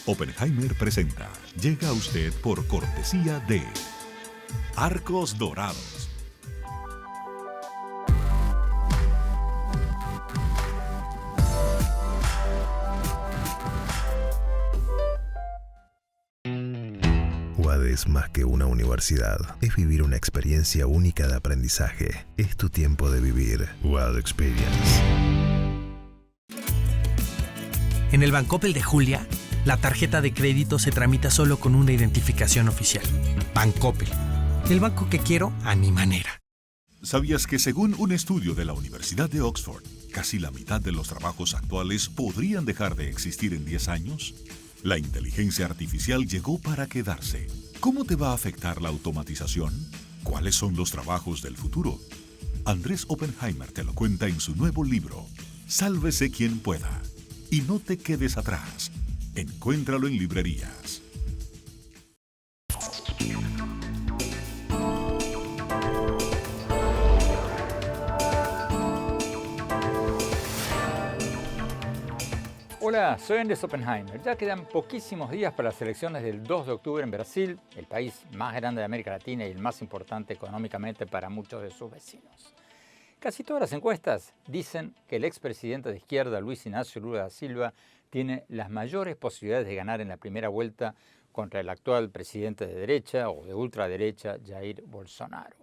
Oppenheimer presenta. Llega a usted por cortesía de Arcos Dorados. UAD es más que una universidad. Es vivir una experiencia única de aprendizaje. Es tu tiempo de vivir. UAD Experience. En el Bancoppel de Julia, la tarjeta de crédito se tramita solo con una identificación oficial. Bancoppel. El banco que quiero a mi manera. ¿Sabías que según un estudio de la Universidad de Oxford, casi la mitad de los trabajos actuales podrían dejar de existir en 10 años? La inteligencia artificial llegó para quedarse. ¿Cómo te va a afectar la automatización? ¿Cuáles son los trabajos del futuro? Andrés Oppenheimer te lo cuenta en su nuevo libro, Sálvese quien pueda. Y no te quedes atrás. Encuéntralo en librerías. Hola, soy Andrés Oppenheimer. Ya quedan poquísimos días para las elecciones del 2 de octubre en Brasil, el país más grande de América Latina y el más importante económicamente para muchos de sus vecinos. Casi todas las encuestas dicen que el expresidente de izquierda, Luis Inácio Lula da Silva, tiene las mayores posibilidades de ganar en la primera vuelta contra el actual presidente de derecha o de ultraderecha, Jair Bolsonaro.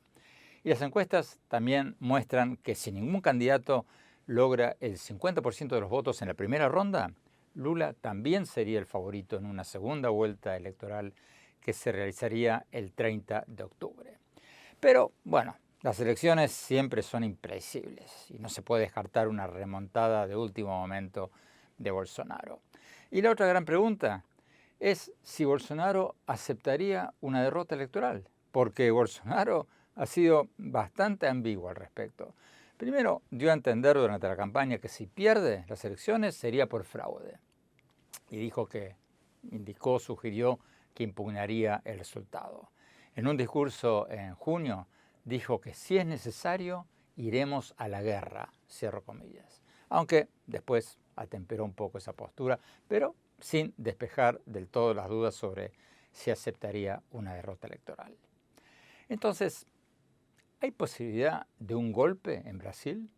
Y las encuestas también muestran que si ningún candidato logra el 50% de los votos en la primera ronda, Lula también sería el favorito en una segunda vuelta electoral que se realizaría el 30 de octubre. Pero, bueno, las elecciones siempre son impredecibles y no se puede descartar una remontada de último momento de Bolsonaro. Y la otra gran pregunta es si Bolsonaro aceptaría una derrota electoral, porque Bolsonaro ha sido bastante ambiguo al respecto. Primero, dio a entender durante la campaña que si pierde las elecciones sería por fraude. Y sugirió que impugnaría el resultado. En un discurso en junio, dijo que si es necesario, iremos a la guerra, cierro comillas. Aunque después atemperó un poco esa postura, pero sin despejar del todo las dudas sobre si aceptaría una derrota electoral. Entonces, ¿hay posibilidad de un golpe en Brasil?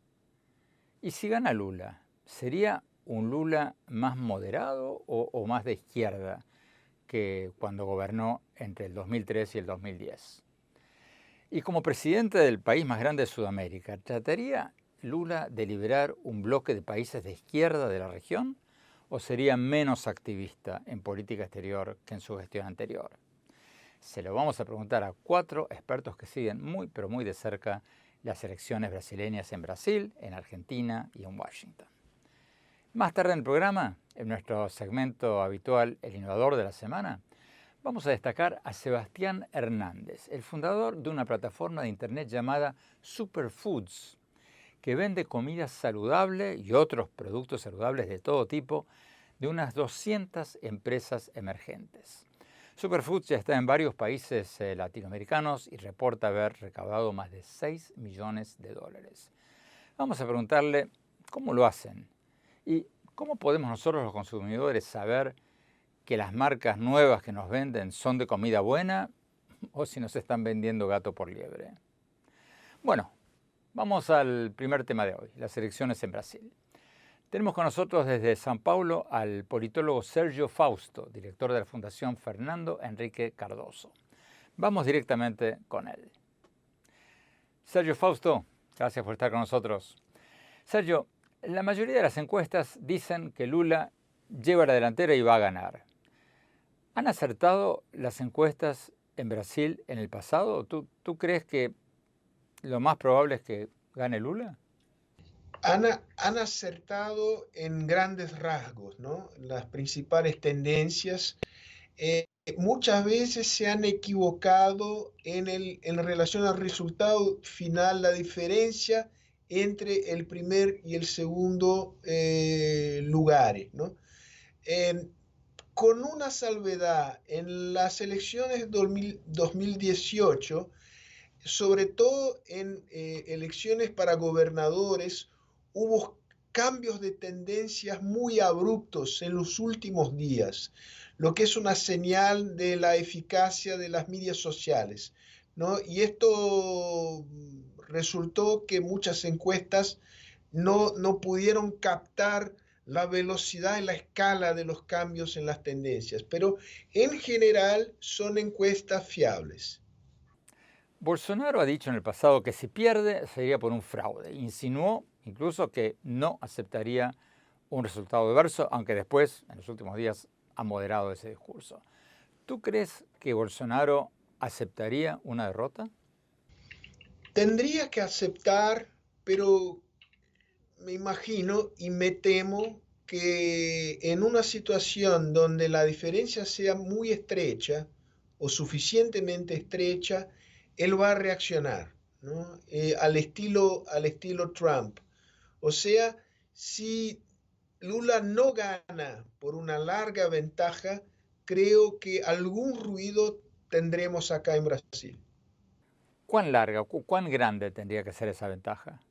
Y si gana Lula, ¿sería un Lula más moderado o más de izquierda que cuando gobernó entre el 2003 y el 2010? Y como presidente del país más grande de Sudamérica, ¿trataría Lula de liderar un bloque de países de izquierda de la región o sería menos activista en política exterior que en su gestión anterior? Se lo vamos a preguntar a 4 expertos que siguen muy pero muy de cerca las elecciones brasileñas en Brasil, en Argentina y en Washington. Más tarde en el programa, en nuestro segmento habitual El Innovador de la Semana, vamos a destacar a Sebastián Hernández, el fundador de una plataforma de internet llamada Superfoods, que vende comida saludable y otros productos saludables de todo tipo de unas 200 empresas emergentes. Superfoods ya está en varios países latinoamericanos y reporta haber recaudado más de $6 millones. Vamos a preguntarle cómo lo hacen y cómo podemos nosotros los consumidores saber que las marcas nuevas que nos venden son de comida buena o si nos están vendiendo gato por liebre. Bueno, vamos al primer tema de hoy, las elecciones en Brasil. Tenemos con nosotros desde São Paulo al politólogo Sergio Fausto, director de la Fundación Fernando Henrique Cardoso. Vamos directamente con él. Sergio Fausto, gracias por estar con nosotros. Sergio, la mayoría de las encuestas dicen que Lula lleva la delantera y va a ganar. ¿Han acertado las encuestas en Brasil en el pasado? ¿Tú crees que lo más probable es que gane Lula? Han acertado en grandes rasgos, ¿no? Las principales tendencias. Muchas veces se han equivocado en relación al resultado final, la diferencia entre el primer y el segundo lugares, ¿no? Con una salvedad, en las elecciones 2018, sobre todo en elecciones para gobernadores, hubo cambios de tendencias muy abruptos en los últimos días, lo que es una señal de la eficacia de las medias sociales, ¿no? Y esto resultó que muchas encuestas no pudieron captar la velocidad y la escala de los cambios en las tendencias, pero en general son encuestas fiables. Bolsonaro ha dicho en el pasado que si pierde sería por un fraude. Insinuó incluso que no aceptaría un resultado adverso, aunque después, en los últimos días, ha moderado ese discurso. ¿Tú crees que Bolsonaro aceptaría una derrota? Tendría que aceptar, pero me imagino y me temo que en una situación donde la diferencia sea muy estrecha o suficientemente estrecha, él va a reaccionar, ¿no? Al estilo Trump. O sea, si Lula no gana por una larga ventaja, creo que algún ruido tendremos acá en Brasil. ¿Cuán larga, cuán grande tendría que ser esa ventaja?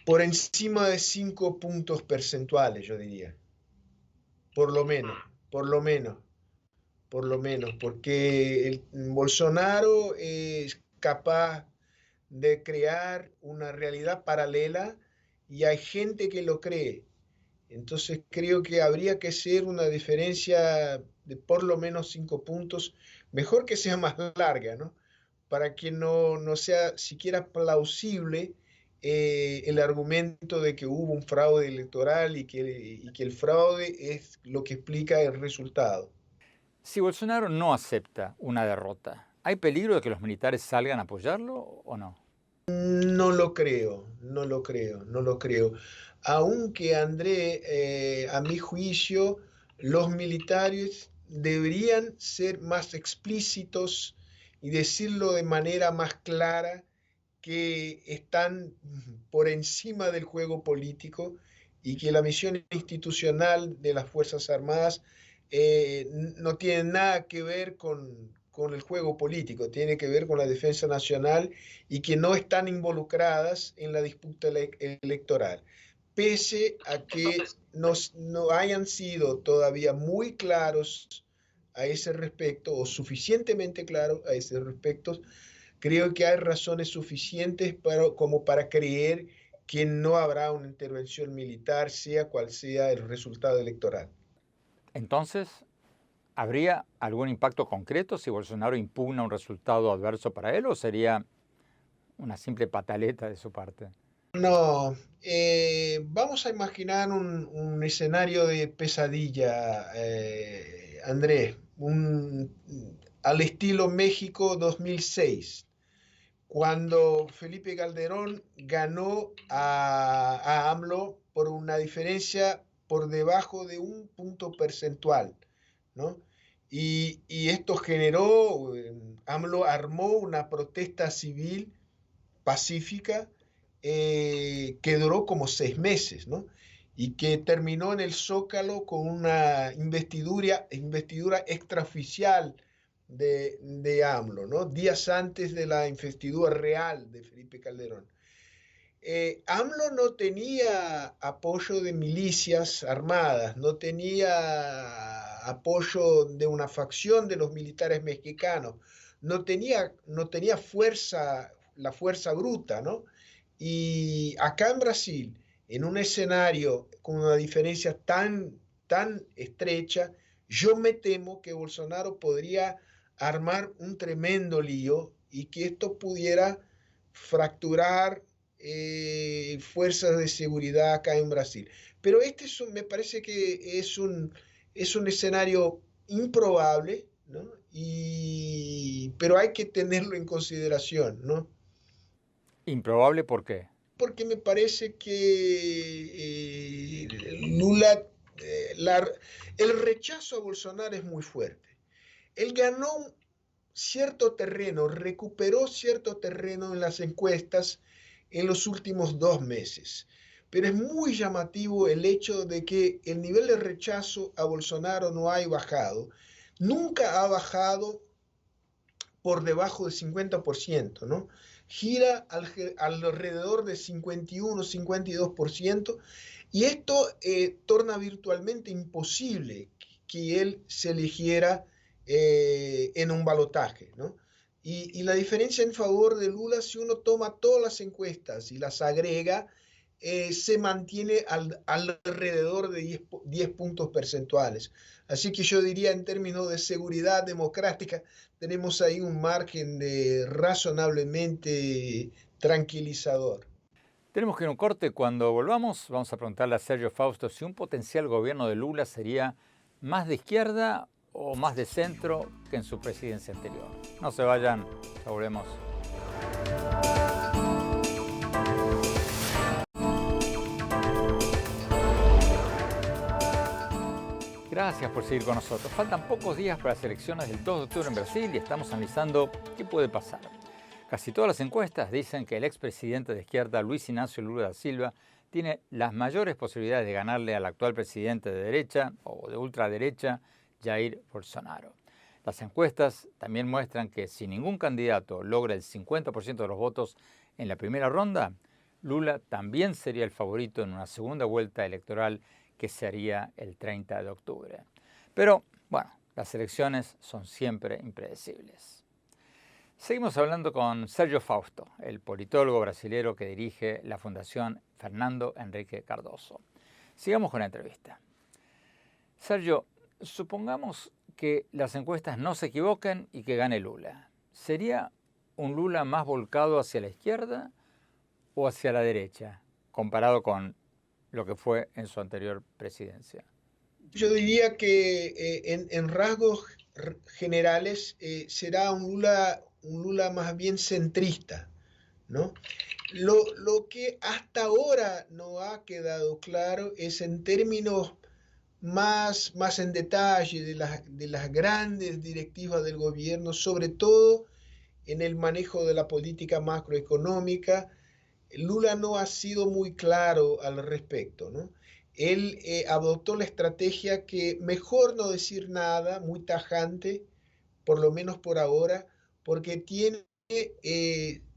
Por encima de 5 puntos porcentuales, yo diría. Por lo menos, por lo menos, por lo menos, porque Bolsonaro es capaz de crear una realidad paralela y hay gente que lo cree. Entonces creo que habría que ser una diferencia de por lo menos 5 puntos, mejor que sea más larga, ¿no? Para que no sea siquiera plausible el argumento de que hubo un fraude electoral y que el fraude es lo que explica el resultado. Si Bolsonaro no acepta una derrota, ¿hay peligro de que los militares salgan a apoyarlo o no? No lo creo, no lo creo, no lo creo. Aunque André, a mi juicio, los militares deberían ser más explícitos y decirlo de manera más clara que están por encima del juego político y que la misión institucional de las Fuerzas Armadas no tiene nada que ver con el juego político, tiene que ver con la defensa nacional y que no están involucradas en la disputa electoral, pese a que no hayan sido todavía muy claros a ese respecto o suficientemente claros a ese respecto. Creo que hay razones suficientes como para creer que no habrá una intervención militar, sea cual sea el resultado electoral. Entonces, ¿habría algún impacto concreto si Bolsonaro impugna un resultado adverso para él o sería una simple pataleta de su parte? No, vamos a imaginar un escenario de pesadilla, Andrés, al estilo México 2006. Cuando Felipe Calderón ganó a AMLO por una diferencia por debajo de un punto porcentual, ¿no? Y esto generó, AMLO armó una protesta civil pacífica que duró como 6 meses, ¿no? Y que terminó en el Zócalo con una investidura extraoficial de AMLO, ¿no? Días antes de la investidura real de Felipe Calderón. AMLO no tenía apoyo de milicias armadas, no tenía apoyo de una facción de los militares mexicanos, no tenía fuerza, la fuerza bruta, ¿no? Y acá en Brasil, en un escenario con una diferencia tan estrecha, yo me temo que Bolsonaro podría armar un tremendo lío y que esto pudiera fracturar fuerzas de seguridad acá en Brasil. Pero me parece que es un escenario improbable, ¿no? Pero hay que tenerlo en consideración, ¿no? ¿Improbable por qué? Porque me parece que Lula, el rechazo a Bolsonaro es muy fuerte. Él ganó cierto terreno, recuperó cierto terreno en las encuestas en los últimos 2 meses. Pero es muy llamativo el hecho de que el nivel de rechazo a Bolsonaro no ha bajado. Nunca ha bajado por debajo del 50%, ¿no? Gira alrededor de 51, 52%. Y esto torna virtualmente imposible que él se eligiera en un balotaje, ¿no? Y la diferencia en favor de Lula, si uno toma todas las encuestas y las agrega, se mantiene alrededor de 10 puntos percentuales. Así que yo diría, en términos de seguridad democrática, tenemos ahí un margen razonablemente tranquilizador. Tenemos que ir a un corte. Cuando volvamos, vamos a preguntarle a Sergio Fausto si un potencial gobierno de Lula sería más de izquierda o más de centro que en su presidencia anterior. No se vayan, ya volvemos. Gracias por seguir con nosotros. Faltan pocos días para las elecciones del 2 de octubre en Brasil y estamos analizando qué puede pasar. Casi todas las encuestas dicen que el expresidente de izquierda Luis Inácio Lula da Silva tiene las mayores posibilidades de ganarle al actual presidente de derecha o de ultraderecha, Jair Bolsonaro. Las encuestas también muestran que si ningún candidato logra el 50% de los votos en la primera ronda, Lula también sería el favorito en una segunda vuelta electoral que se haría el 30 de octubre. Pero, bueno, las elecciones son siempre impredecibles. Seguimos hablando con Sergio Fausto, el politólogo brasilero que dirige la Fundación Fernando Henrique Cardoso. Sigamos con la entrevista. Sergio, supongamos que las encuestas no se equivoquen y que gane Lula. ¿Sería un Lula más volcado hacia la izquierda o hacia la derecha, comparado con lo que fue en su anterior presidencia? Yo diría que en rasgos generales será un Lula más bien centrista, ¿no? Lo que hasta ahora no ha quedado claro es en términos más en detalle de las grandes directivas del gobierno, sobre todo en el manejo de la política macroeconómica. Lula no ha sido muy claro al respecto, ¿no? Él adoptó la estrategia que mejor no decir nada, muy tajante, por lo menos por ahora, porque tiene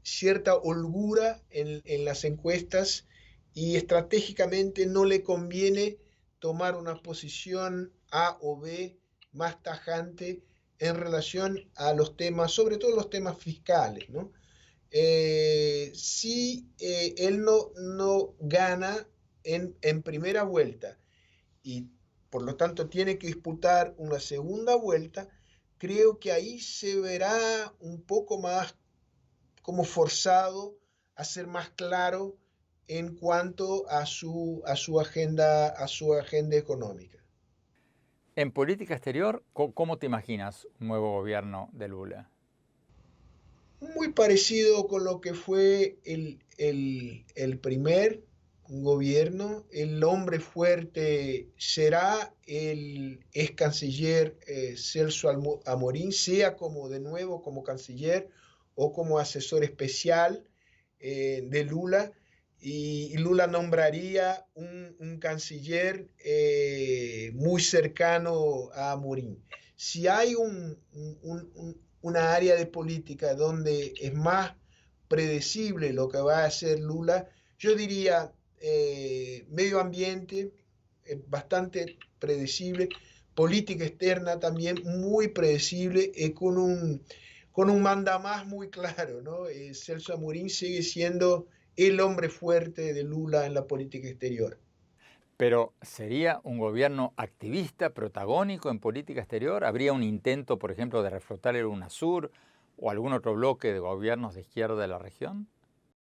cierta holgura en las encuestas y estratégicamente no le conviene tomar una posición A o B más tajante en relación a los temas, sobre todo los temas fiscales, ¿no? Si él no gana en primera vuelta y por lo tanto tiene que disputar una segunda vuelta, creo que ahí se verá un poco más como forzado a ser más claro en cuanto a su agenda económica. En política exterior, ¿cómo te imaginas un nuevo gobierno de Lula? Muy parecido con lo que fue el primer gobierno. El hombre fuerte será el ex canciller Celso Amorín, sea de nuevo como canciller o como asesor especial de Lula, y Lula nombraría un canciller muy cercano a Amorín. Si hay una área de política donde es más predecible lo que va a hacer Lula, yo diría medio ambiente, bastante predecible, política externa también muy predecible, con un mandamás muy claro, ¿no? Celso Amorín sigue siendo el hombre fuerte de Lula en la política exterior. ¿Pero sería un gobierno activista, protagónico en política exterior? ¿Habría un intento, por ejemplo, de reflotar el UNASUR o algún otro bloque de gobiernos de izquierda de la región?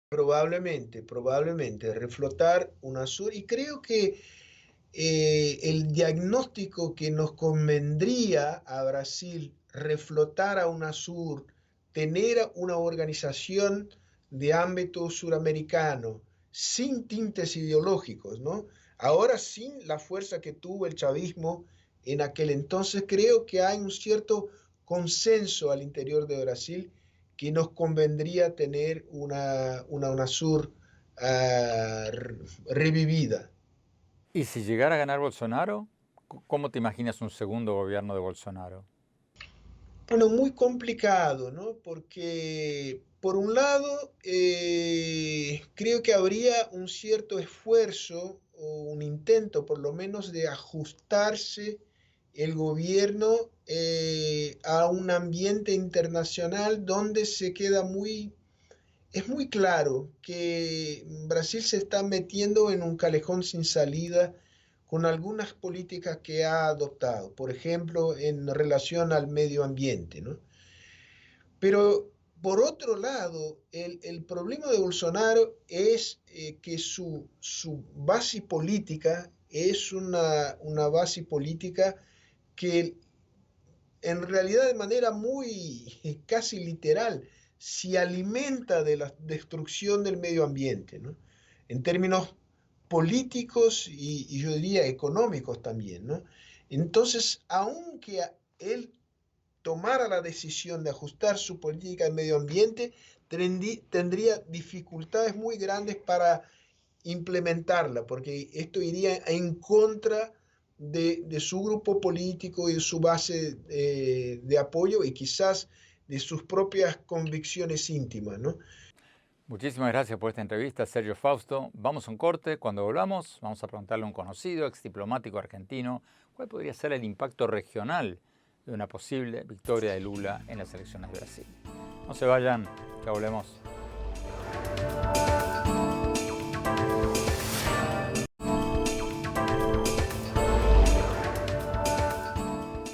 Probablemente, reflotar UNASUR, y creo que el diagnóstico que nos convendría a Brasil reflotar a UNASUR, tener una organización de ámbito suramericano sin tintes ideológicos, ¿no? Ahora, sin la fuerza que tuvo el chavismo en aquel entonces, creo que hay un cierto consenso al interior de Brasil que nos convendría tener una UNASUR revivida. ¿Y si llegara a ganar Bolsonaro? ¿Cómo te imaginas un segundo gobierno de Bolsonaro? Bueno, muy complicado, ¿no? Porque, por un lado, creo que habría un cierto esfuerzo o un intento por lo menos de ajustarse el gobierno a un ambiente internacional donde se queda es muy claro que Brasil se está metiendo en un callejón sin salida con algunas políticas que ha adoptado, por ejemplo, en relación al medio ambiente, ¿no? Pero por otro lado, el problema de Bolsonaro es que su base política es una base política que en realidad de manera muy casi literal se alimenta de la destrucción del medio ambiente, ¿no? En términos políticos y yo diría económicos también, ¿no? Entonces, aunque él tomara la decisión de ajustar su política de medio ambiente, tendría dificultades muy grandes para implementarla, porque esto iría en contra de su grupo político y de su base de apoyo y quizás de sus propias convicciones íntimas, ¿no? Muchísimas gracias por esta entrevista, Sergio Fausto. Vamos a un corte. Cuando volvamos, vamos a preguntarle a un conocido ex diplomático argentino cuál podría ser el impacto regional de una posible victoria de Lula en las elecciones de Brasil. No se vayan, ya volvemos.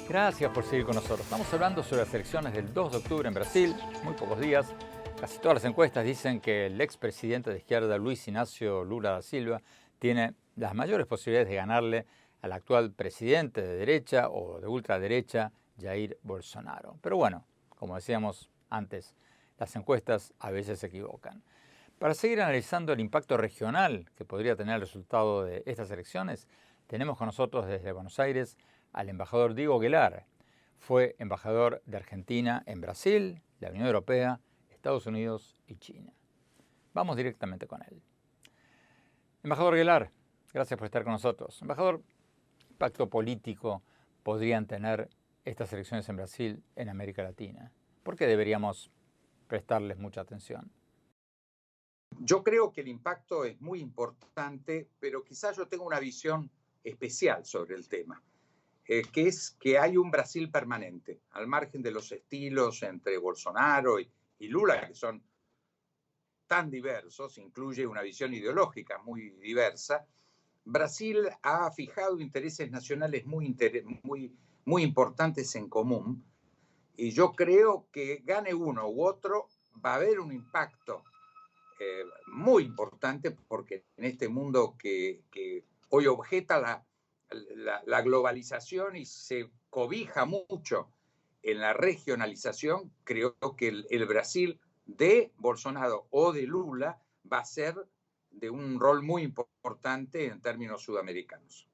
Gracias por seguir con nosotros. Estamos hablando sobre las elecciones del 2 de octubre en Brasil, muy pocos días. Casi todas las encuestas dicen que el expresidente de izquierda, Luis Inácio Lula da Silva, tiene las mayores posibilidades de ganarle al actual presidente de derecha o de ultraderecha, Jair Bolsonaro. Pero bueno, como decíamos antes, las encuestas a veces se equivocan. Para seguir analizando el impacto regional que podría tener el resultado de estas elecciones, tenemos con nosotros desde Buenos Aires al embajador Diego Aguilar. Fue embajador de Argentina en Brasil, la Unión Europea, Estados Unidos y China. Vamos directamente con él. Embajador Aguilar, gracias por estar con nosotros. Embajador, ¿qué impacto político podrían tener estas elecciones en Brasil, en América Latina? ¿Por qué deberíamos prestarles mucha atención? Yo creo que el impacto es muy importante, pero quizás yo tengo una visión especial sobre el tema, que es que hay un Brasil permanente, al margen de los estilos entre Bolsonaro y Lula, que son tan diversos, incluye una visión ideológica muy diversa. Brasil ha fijado intereses nacionales muy importantes en común, y yo creo que gane uno u otro, va a haber un impacto muy importante, porque en este mundo que hoy objeta la globalización y se cobija mucho en la regionalización, creo que el Brasil de Bolsonaro o de Lula va a ser de un rol muy importante en términos sudamericanos.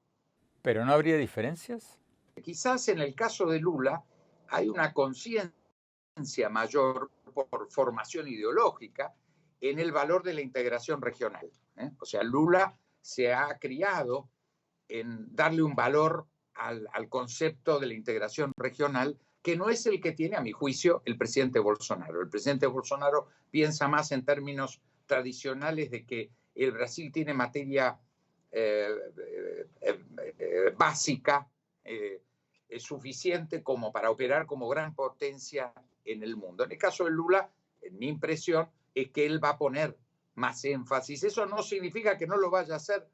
¿Pero no habría diferencias? Quizás en el caso de Lula hay una conciencia mayor por formación ideológica en el valor de la integración regional. O sea, Lula se ha criado en darle un valor al concepto de la integración regional, que no es el que tiene, a mi juicio, el presidente Bolsonaro. El presidente Bolsonaro piensa más en términos tradicionales de que el Brasil tiene materia básica suficiente como para operar como gran potencia en el mundo. En el caso de Lula, en mi impresión, es que él va a poner más énfasis. Eso no significa que no lo vaya a hacer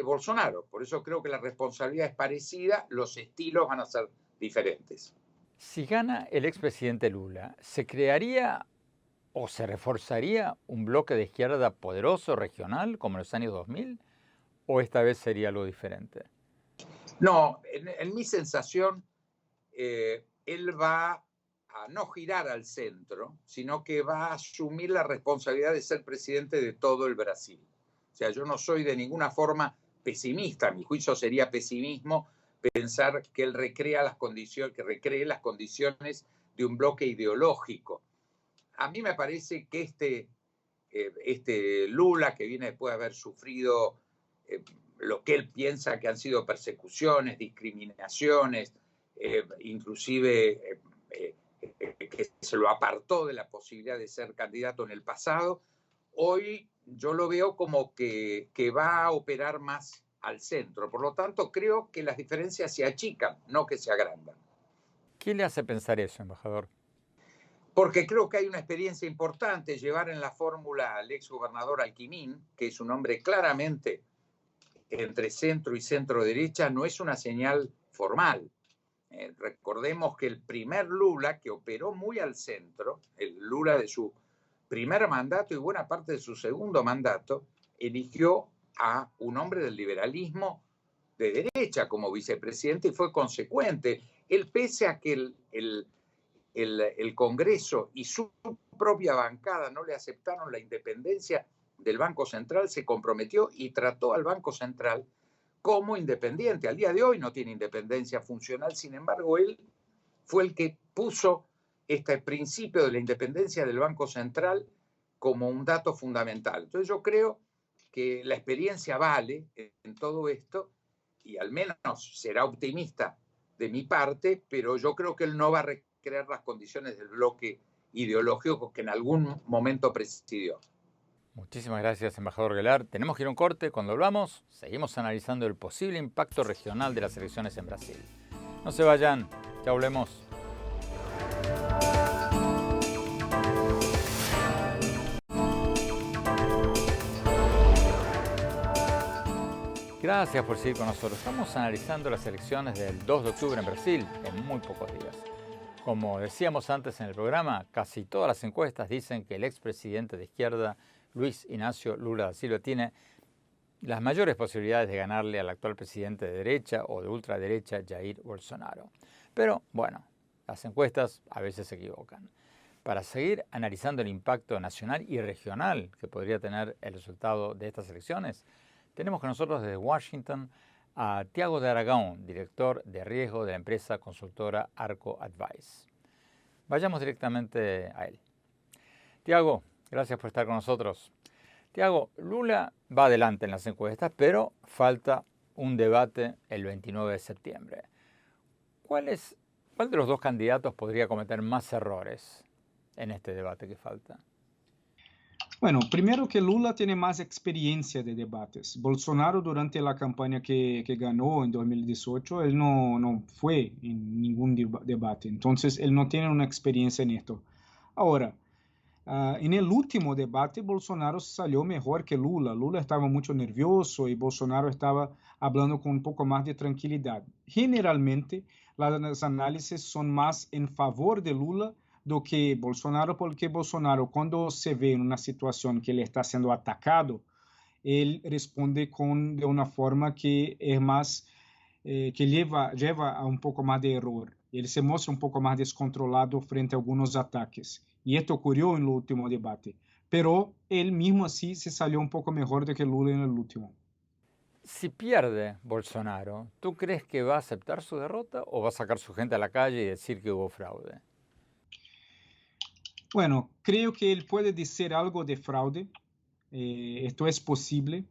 Bolsonaro. Por eso creo que la responsabilidad es parecida, los estilos van a ser diferentes. Si gana el expresidente Lula, ¿se crearía o se reforzaría un bloque de izquierda poderoso regional como en los años 2000? ¿O esta vez sería algo diferente? No, en mi sensación, él va a no girar al centro, sino que va a asumir la responsabilidad de ser presidente de todo el Brasil. O sea, yo no soy de ninguna forma pesimista. A mi juicio sería pesimismo pensar que él recree las condiciones de un bloque ideológico. A mí me parece que este Lula, que viene después de haber sufrido lo que él piensa que han sido persecuciones, discriminaciones, inclusive que se lo apartó de la posibilidad de ser candidato en el pasado, hoy yo lo veo como que va a operar más al centro. Por lo tanto, creo que las diferencias se achican, no que se agrandan. ¿Qué le hace pensar eso, embajador? Porque creo que hay una experiencia importante. Llevar en la fórmula al exgobernador Alquimín, que es un hombre claramente entre centro y centro derecha, no es una señal formal. Recordemos que el primer Lula, que operó muy al centro, el Lula de su primer mandato y buena parte de su segundo mandato, eligió a un hombre del liberalismo de derecha como vicepresidente y fue consecuente. Él, pese a que el Congreso y su propia bancada no le aceptaron la independencia del Banco Central, se comprometió y trató al Banco Central como independiente. Al día de hoy no tiene independencia funcional, sin embargo, él fue el que puso este principio de la independencia del Banco Central como un dato fundamental. Entonces yo creo que la experiencia vale en todo esto y al menos será optimista de mi parte, pero yo creo que él no va a recrear las condiciones del bloque ideológico que en algún momento presidió. Muchísimas gracias, embajador Guelart. Tenemos que ir a un corte. Cuando volvamos, seguimos analizando el posible impacto regional de las elecciones en Brasil. No se vayan, ya volvemos. Gracias por seguir con nosotros. Estamos analizando las elecciones del 2 de octubre en Brasil en muy pocos días. Como decíamos antes en el programa, casi todas las encuestas dicen que el expresidente de izquierda, Luis Ignacio Lula da Silva, tiene las mayores posibilidades de ganarle al actual presidente de derecha o de ultraderecha, Jair Bolsonaro. Pero, bueno, las encuestas a veces se equivocan. Para seguir analizando el impacto nacional y regional que podría tener el resultado de estas elecciones, tenemos con nosotros desde Washington a Tiago de Aragón, director de riesgo de la empresa consultora Arco Advice. Vayamos directamente a él. Tiago, gracias por estar con nosotros. Tiago, Lula va adelante en las encuestas, pero falta un debate el 29 de septiembre. ¿Cuál de los dos candidatos podría cometer más errores en este debate que falta? Bueno, primero que Lula tiene más experiencia de debates. Bolsonaro durante la campaña que ganó en 2018, él no fue en ningún debate. Entonces, él no tiene una experiencia en esto. Ahora, en el último debate, Bolsonaro salió mejor que Lula. Lula estaba mucho nervioso y Bolsonaro estaba hablando con un poco más de tranquilidad. Generalmente, las análisis son más en favor de Lula do que Bolsonaro, porque Bolsonaro, cuando se ve en una situación que él está siendo atacado, él responde de una forma que es más, que lleva a un poco más de error. Él se muestra un poco más descontrolado frente a algunos ataques. Y esto ocurrió en el último debate. Pero él mismo así se salió un poco mejor de que Lula en el último. Si pierde Bolsonaro, ¿tú crees que va a aceptar su derrota o va a sacar su gente a la calle y decir que hubo fraude? Bueno, creo que él puede decir algo de fraude. Esto es posible.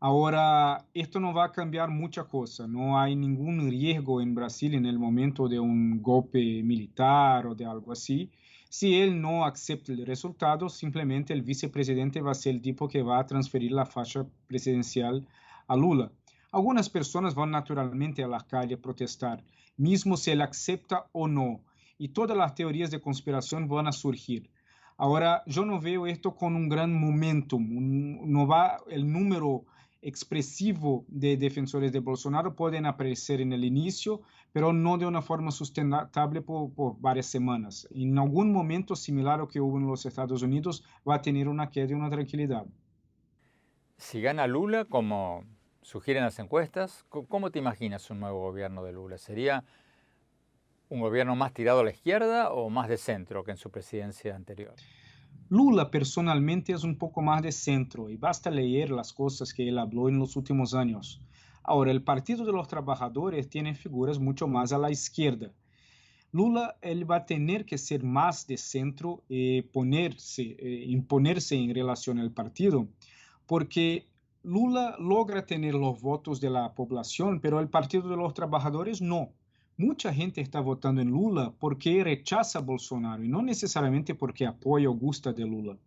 Ahora, esto no va a cambiar mucha cosa. No hay ningún riesgo en Brasil en el momento de un golpe militar o de algo así. Si él no acepta el resultado, simplemente el vicepresidente va a ser el tipo que va a transferir la faixa presidencial a Lula. Algunas personas van naturalmente a la calle a protestar, mismo si él acepta o no. Y todas las teorías de conspiración van a surgir. Ahora, yo no veo esto con un gran momentum. No va el número expresivo de defensores de Bolsonaro pueden aparecer en el inicio, pero no de una forma sustentable por varias semanas. En algún momento similar a lo que hubo en los Estados Unidos, va a tener una queda y una tranquilidad. Si gana Lula, como sugieren las encuestas, ¿cómo te imaginas un nuevo gobierno de Lula? ¿Sería un gobierno más tirado a la izquierda o más de centro que en su presidencia anterior? Lula personalmente es un poco más de centro y basta leer las cosas que él habló en los últimos años. Ahora, el Partido de los Trabajadores tiene figuras mucho más a la izquierda. Lula él va a tener que ser más de centro y imponerse en relación al partido, porque Lula logra tener los votos de la población, pero el Partido de los Trabajadores no. Mucha gente está votando en Lula porque rechaza a Bolsonaro y no necesariamente porque apoya o gusta de Lula.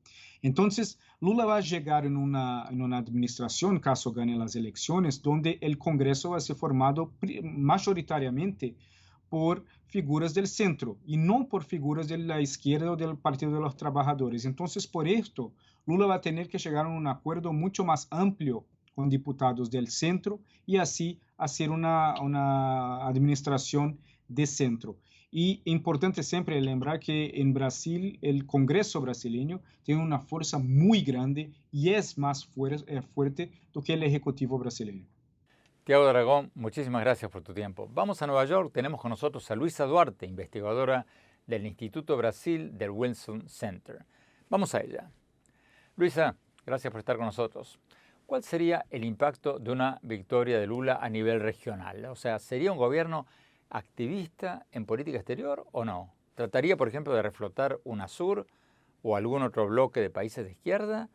Entonces, Lula va a llegar en una administración, caso gane las elecciones, donde el Congreso va a ser formado mayoritariamente por figuras del centro y no por figuras de la izquierda o del Partido de los Trabajadores. Entonces, por esto, Lula va a tener que llegar a un acuerdo mucho más amplio con diputados del centro y así hacer una administración de centro. Y importante siempre lembrar que en Brasil el Congreso brasileño tiene una fuerza muy grande y es más fuerte do que el Ejecutivo brasileño. Tiago Dragón, muchísimas gracias por tu tiempo. Vamos a Nueva York, tenemos con nosotros a Luisa Duarte, investigadora del Instituto Brasil del Wilson Center. Vamos a ella. Luisa, gracias por estar con nosotros. ¿Cuál sería el impacto de una victoria de Lula a nivel regional? O sea, ¿sería un gobierno activista en política exterior o no? ¿Trataría, por ejemplo, de reflotar UNASUR o algún otro bloque de países de izquierda?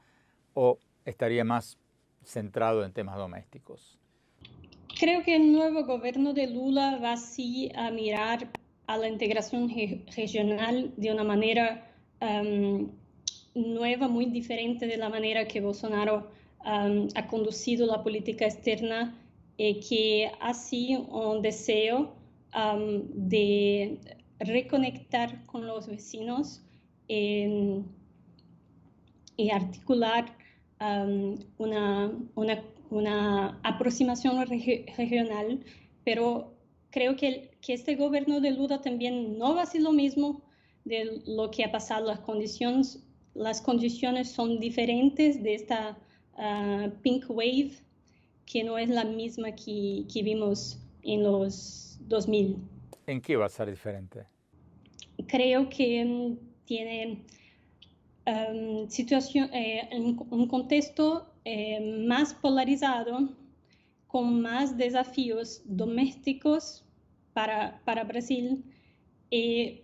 ¿O estaría más centrado en temas domésticos? Creo que el nuevo gobierno de Lula va sí a mirar a la integración regional de una manera nueva, muy diferente de la manera que Bolsonaro ha conducido la política externa, que ha sido un deseo de reconectar con los vecinos y articular una aproximación regional, pero creo que este gobierno de Lula también no va a ser lo mismo de lo que ha pasado. Las condiciones son diferentes de esta pink wave, que no es la misma que vimos en los 2000. ¿En qué va a ser diferente? Creo que tiene un contexto más polarizado, con más desafíos domésticos para Brasil y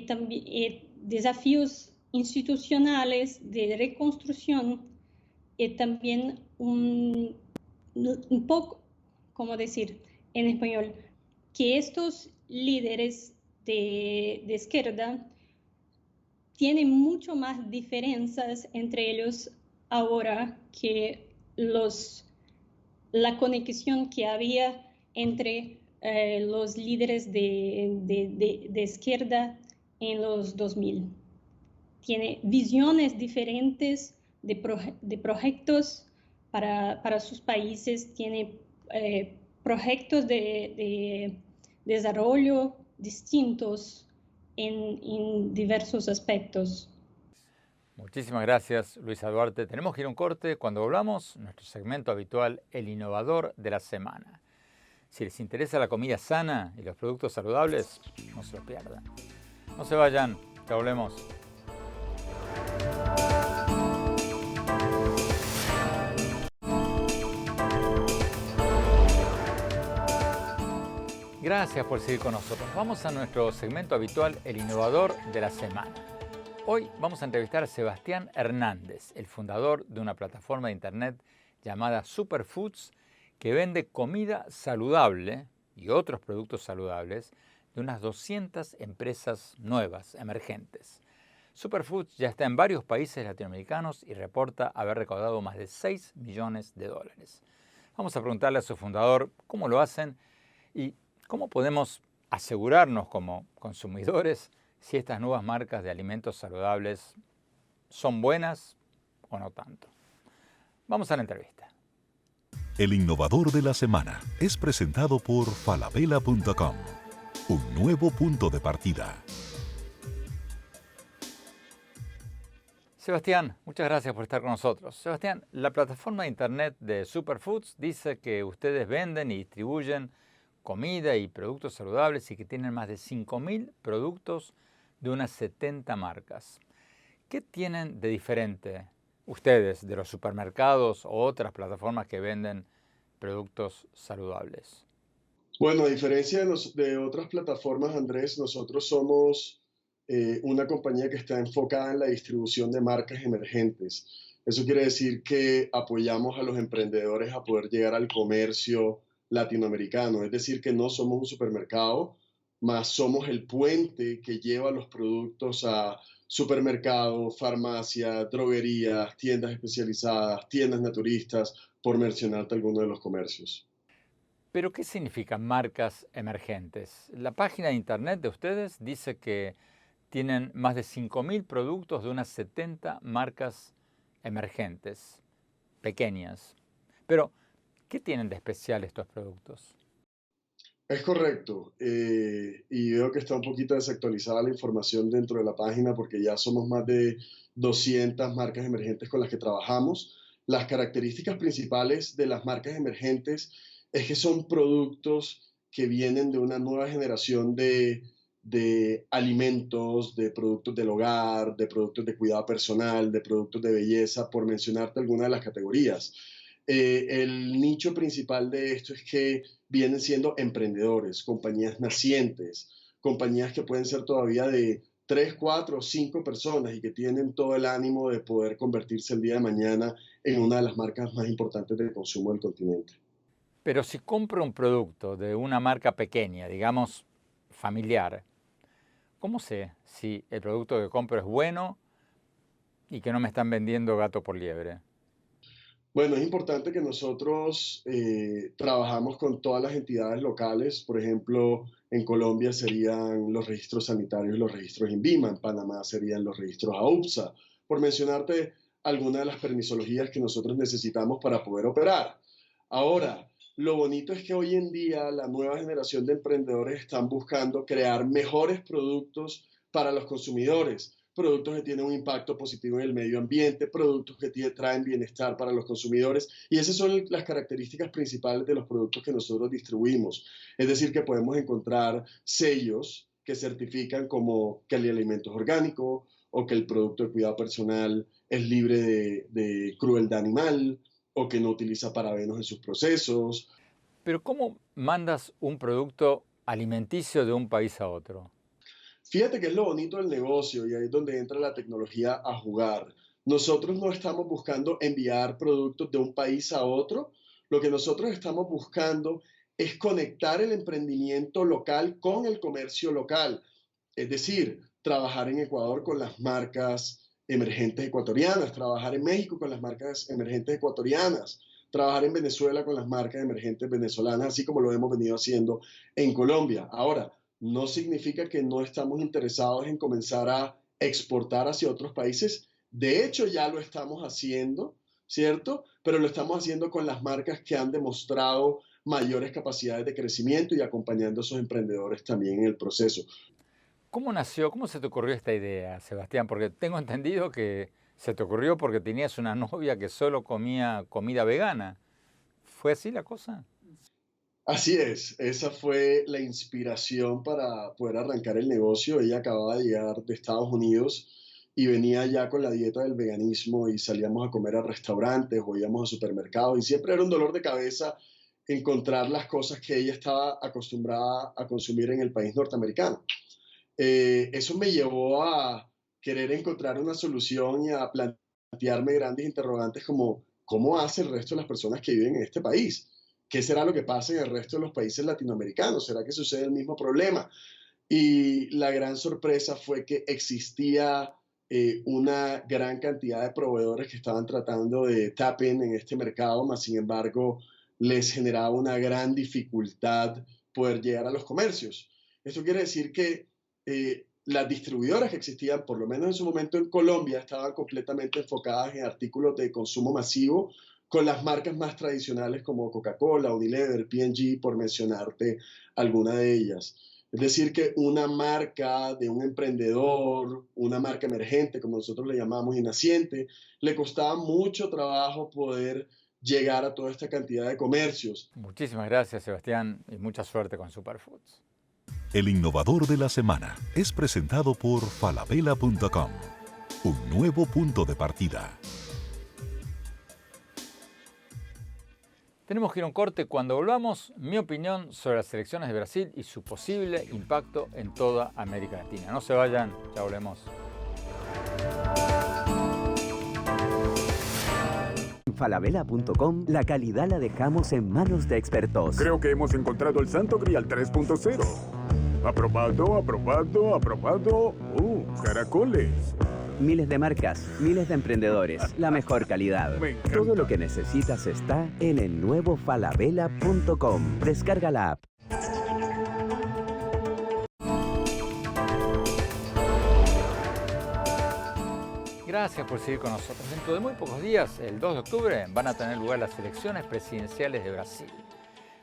también desafíos institucionales de reconstrucción y también un poco, ¿cómo decir en español? Que estos líderes de izquierda tienen mucho más diferencias entre ellos ahora que la conexión que había entre los líderes de izquierda en los 2000. Tiene visiones diferentes de proyectos para sus países, tiene proyectos de desarrollo distintos en diversos aspectos. Muchísimas gracias, Luisa Duarte. Tenemos que ir a un corte. Cuando volvamos, nuestro segmento habitual, El Innovador de la Semana. Si les interesa la comida sana y los productos saludables, no se lo pierdan. No se vayan, ya volvemos. Gracias por seguir con nosotros. Vamos a nuestro segmento habitual, El Innovador de la Semana. Hoy vamos a entrevistar a Sebastián Hernández, el fundador de una plataforma de internet llamada Superfoods, que vende comida saludable y otros productos saludables de unas 200 empresas nuevas, emergentes. Superfoods ya está en varios países latinoamericanos y reporta haber recaudado más de $6 millones. Vamos a preguntarle a su fundador cómo lo hacen y cómo podemos asegurarnos como consumidores si estas nuevas marcas de alimentos saludables son buenas o no tanto. Vamos a la entrevista. El Innovador de la Semana es presentado por falabella.com, un nuevo punto de partida. Sebastián, muchas gracias por estar con nosotros. Sebastián, la plataforma de internet de Superfoods dice que ustedes venden y distribuyen comida y productos saludables y que tienen más de 5.000 productos de unas 70 marcas. ¿Qué tienen de diferente ustedes de los supermercados o otras plataformas que venden productos saludables? Bueno, a diferencia de otras plataformas, Andrés, nosotros somos una compañía que está enfocada en la distribución de marcas emergentes. Eso quiere decir que apoyamos a los emprendedores a poder llegar al comercio latinoamericano. Es decir, que no somos un supermercado, más somos el puente que lleva los productos a supermercado, farmacia, droguerías, tiendas especializadas, tiendas naturistas, por mencionarte algunos de los comercios. ¿Pero qué significan marcas emergentes? La página de internet de ustedes dice que tienen más de 5.000 productos de unas 70 marcas emergentes, pequeñas. Pero, ¿qué tienen de especial estos productos? Es correcto, y veo que está un poquito desactualizada la información dentro de la página porque ya somos más de 200 marcas emergentes con las que trabajamos. Las características principales de las marcas emergentes es que son productos que vienen de una nueva generación de alimentos, de productos del hogar, de productos de cuidado personal, de productos de belleza, por mencionarte algunas de las categorías. El nicho principal de esto es que vienen siendo emprendedores, compañías nacientes, compañías que pueden ser todavía de 3, 4 o 5 personas y que tienen todo el ánimo de poder convertirse el día de mañana en una de las marcas más importantes de consumo del continente. Pero si compro un producto de una marca pequeña, digamos familiar, ¿cómo sé si el producto que compro es bueno y que no me están vendiendo gato por liebre? Bueno, es importante que nosotros trabajamos con todas las entidades locales. Por ejemplo, en Colombia serían los registros sanitarios y los registros INVIMA. En Panamá serían los registros AUPSA. Por mencionarte algunas de las permisologías que nosotros necesitamos para poder operar. Ahora, lo bonito es que hoy en día la nueva generación de emprendedores están buscando crear mejores productos para los consumidores. Productos que tienen un impacto positivo en el medio ambiente, productos que traen bienestar para los consumidores. Y esas son las características principales de los productos que nosotros distribuimos. Es decir, que podemos encontrar sellos que certifican como que el alimento es orgánico o que el producto de cuidado personal es libre de crueldad animal o que no utiliza parabenos en sus procesos. Pero ¿cómo mandas un producto alimenticio de un país a otro? Fíjate que es lo bonito del negocio y ahí es donde entra la tecnología a jugar. Nosotros no estamos buscando enviar productos de un país a otro. Lo que nosotros estamos buscando es conectar el emprendimiento local con el comercio local. Es decir, trabajar en Ecuador con las marcas emergentes ecuatorianas, trabajar en México con las marcas emergentes ecuatorianas, trabajar en Venezuela con las marcas emergentes venezolanas, así como lo hemos venido haciendo en Colombia. Ahora, no significa que no estamos interesados en comenzar a exportar hacia otros países. De hecho, ya lo estamos haciendo, ¿cierto? Pero lo estamos haciendo con las marcas que han demostrado mayores capacidades de crecimiento y acompañando a esos emprendedores también en el proceso. ¿Cómo nació, cómo se te ocurrió esta idea, Sebastián? Porque tengo entendido que se te ocurrió porque tenías una novia que solo comía comida vegana. ¿Fue así la cosa? Así es, esa fue la inspiración para poder arrancar el negocio. Ella acababa de llegar de Estados Unidos y venía ya con la dieta del veganismo y salíamos a comer a restaurantes o íbamos a supermercados y siempre era un dolor de cabeza encontrar las cosas que ella estaba acostumbrada a consumir en el país norteamericano. Eso me llevó a querer encontrar una solución y a plantearme grandes interrogantes como ¿cómo hace el resto de las personas que viven en este país? ¿Qué será lo que pasa en el resto de los países latinoamericanos? ¿Será que sucede el mismo problema? Y la gran sorpresa fue que existía una gran cantidad de proveedores que estaban tratando de tap in en este mercado, mas sin embargo les generaba una gran dificultad poder llegar a los comercios. Esto quiere decir que las distribuidoras que existían, por lo menos en su momento en Colombia, estaban completamente enfocadas en artículos de consumo masivo, con las marcas más tradicionales como Coca-Cola, Unilever, P&G, por mencionarte alguna de ellas. Es decir, que una marca de un emprendedor, una marca emergente, como nosotros le llamamos, y naciente, le costaba mucho trabajo poder llegar a toda esta cantidad de comercios. Muchísimas gracias, Sebastián, y mucha suerte con Superfoods. El innovador de la semana es presentado por falabella.com, un nuevo punto de partida. Tenemos que ir a un corte. Cuando volvamos, mi opinión sobre las elecciones de Brasil y su posible impacto en toda América Latina. No se vayan, ya volvemos. En falabella.com la calidad la dejamos en manos de expertos. Creo que hemos encontrado el Santo Grial 3.0. Aprobado, aprobado, aprobado. Caracoles. Miles de marcas, miles de emprendedores, la mejor calidad. Todo lo que necesitas está en el nuevo falabella.com. Descarga la app. Gracias por seguir con nosotros. Dentro de muy pocos días, el 2 de octubre, van a tener lugar las elecciones presidenciales de Brasil.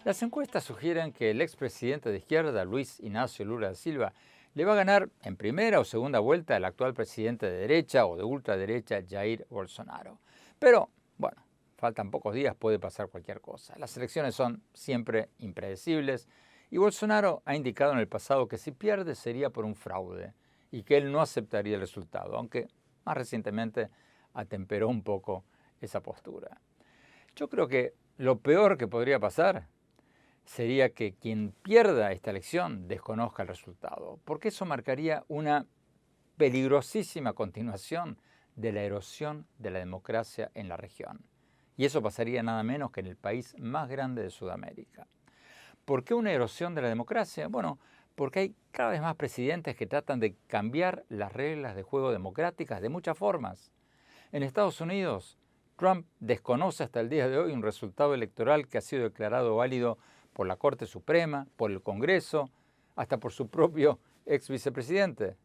Las encuestas sugieren que el expresidente de izquierda, Luis Inácio Lula da Silva, le va a ganar en primera o segunda vuelta al actual presidente de derecha o de ultraderecha, Jair Bolsonaro. Pero, bueno, faltan pocos días, puede pasar cualquier cosa. Las elecciones son siempre impredecibles y Bolsonaro ha indicado en el pasado que si pierde sería por un fraude y que él no aceptaría el resultado, aunque más recientemente atemperó un poco esa postura. Yo creo que lo peor que podría pasar sería que quien pierda esta elección desconozca el resultado, porque eso marcaría una peligrosísima continuación de la erosión de la democracia en la región. Y eso pasaría nada menos que en el país más grande de Sudamérica. ¿Por qué una erosión de la democracia? Bueno, porque hay cada vez más presidentes que tratan de cambiar las reglas de juego democráticas de muchas formas. En Estados Unidos, Trump desconoce hasta el día de hoy un resultado electoral que ha sido declarado válido por la Corte Suprema, por el Congreso, hasta por su propio ex vicepresidente.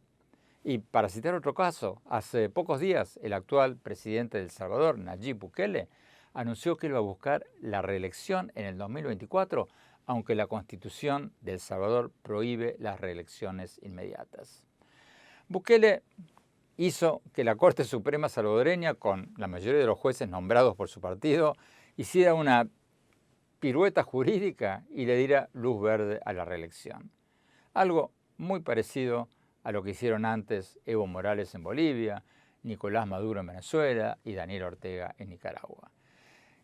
Y para citar otro caso, hace pocos días el actual presidente de El Salvador, Nayib Bukele, anunció que él va a buscar la reelección en el 2024, aunque la Constitución de El Salvador prohíbe las reelecciones inmediatas. Bukele hizo que la Corte Suprema salvadoreña, con la mayoría de los jueces nombrados por su partido, hiciera una pirueta jurídica y le diera luz verde a la reelección. Algo muy parecido a lo que hicieron antes Evo Morales en Bolivia, Nicolás Maduro en Venezuela y Daniel Ortega en Nicaragua.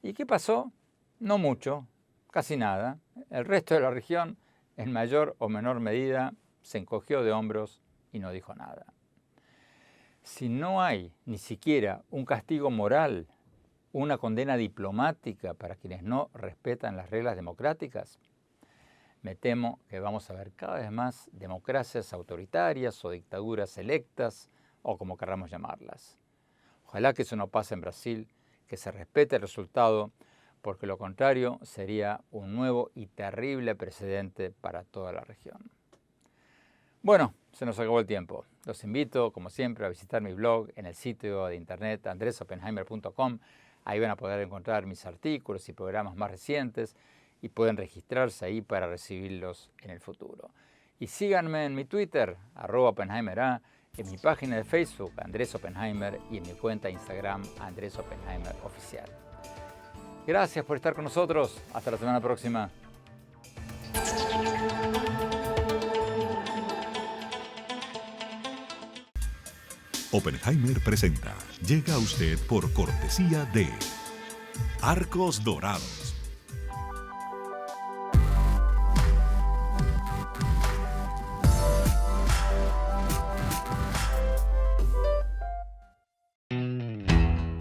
¿Y qué pasó? No mucho, casi nada. El resto de la región, en mayor o menor medida, se encogió de hombros y no dijo nada. Si no hay ni siquiera un castigo moral, una condena diplomática para quienes no respetan las reglas democráticas, me temo que vamos a ver cada vez más democracias autoritarias o dictaduras electas, o como querramos llamarlas. Ojalá que eso no pase en Brasil, que se respete el resultado, porque lo contrario sería un nuevo y terrible precedente para toda la región. Bueno, se nos acabó el tiempo. Los invito, como siempre, a visitar mi blog en el sitio de internet andresopenheimer.com. Ahí van a poder encontrar mis artículos y programas más recientes y pueden registrarse ahí para recibirlos en el futuro. Y síganme en mi Twitter, @OppenheimerA, en mi página de Facebook, Andrés Oppenheimer, y en mi cuenta de Instagram, Andrés Oppenheimer Oficial. Gracias por estar con nosotros. Hasta la semana próxima. Oppenheimer presenta. Llega a usted por cortesía de Arcos Dorados.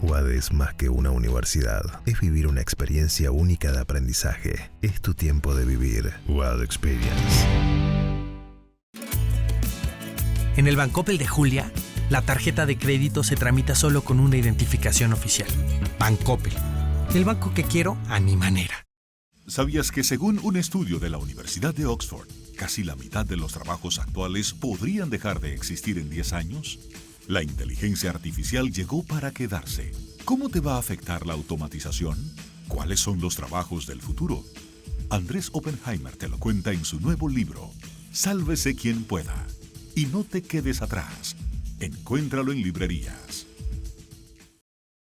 UAD es más que una universidad. Es vivir una experiencia única de aprendizaje. Es tu tiempo de vivir. UAD Experience. En el Bancoppel de Julia, la tarjeta de crédito se tramita solo con una identificación oficial. Bancoppel. El banco que quiero a mi manera. ¿Sabías que según un estudio de la Universidad de Oxford, casi la mitad de los trabajos actuales podrían dejar de existir en 10 años? La inteligencia artificial llegó para quedarse. ¿Cómo te va a afectar la automatización? ¿Cuáles son los trabajos del futuro? Andrés Oppenheimer te lo cuenta en su nuevo libro, Sálvese quien pueda. Y no te quedes atrás. Encuéntralo en librerías.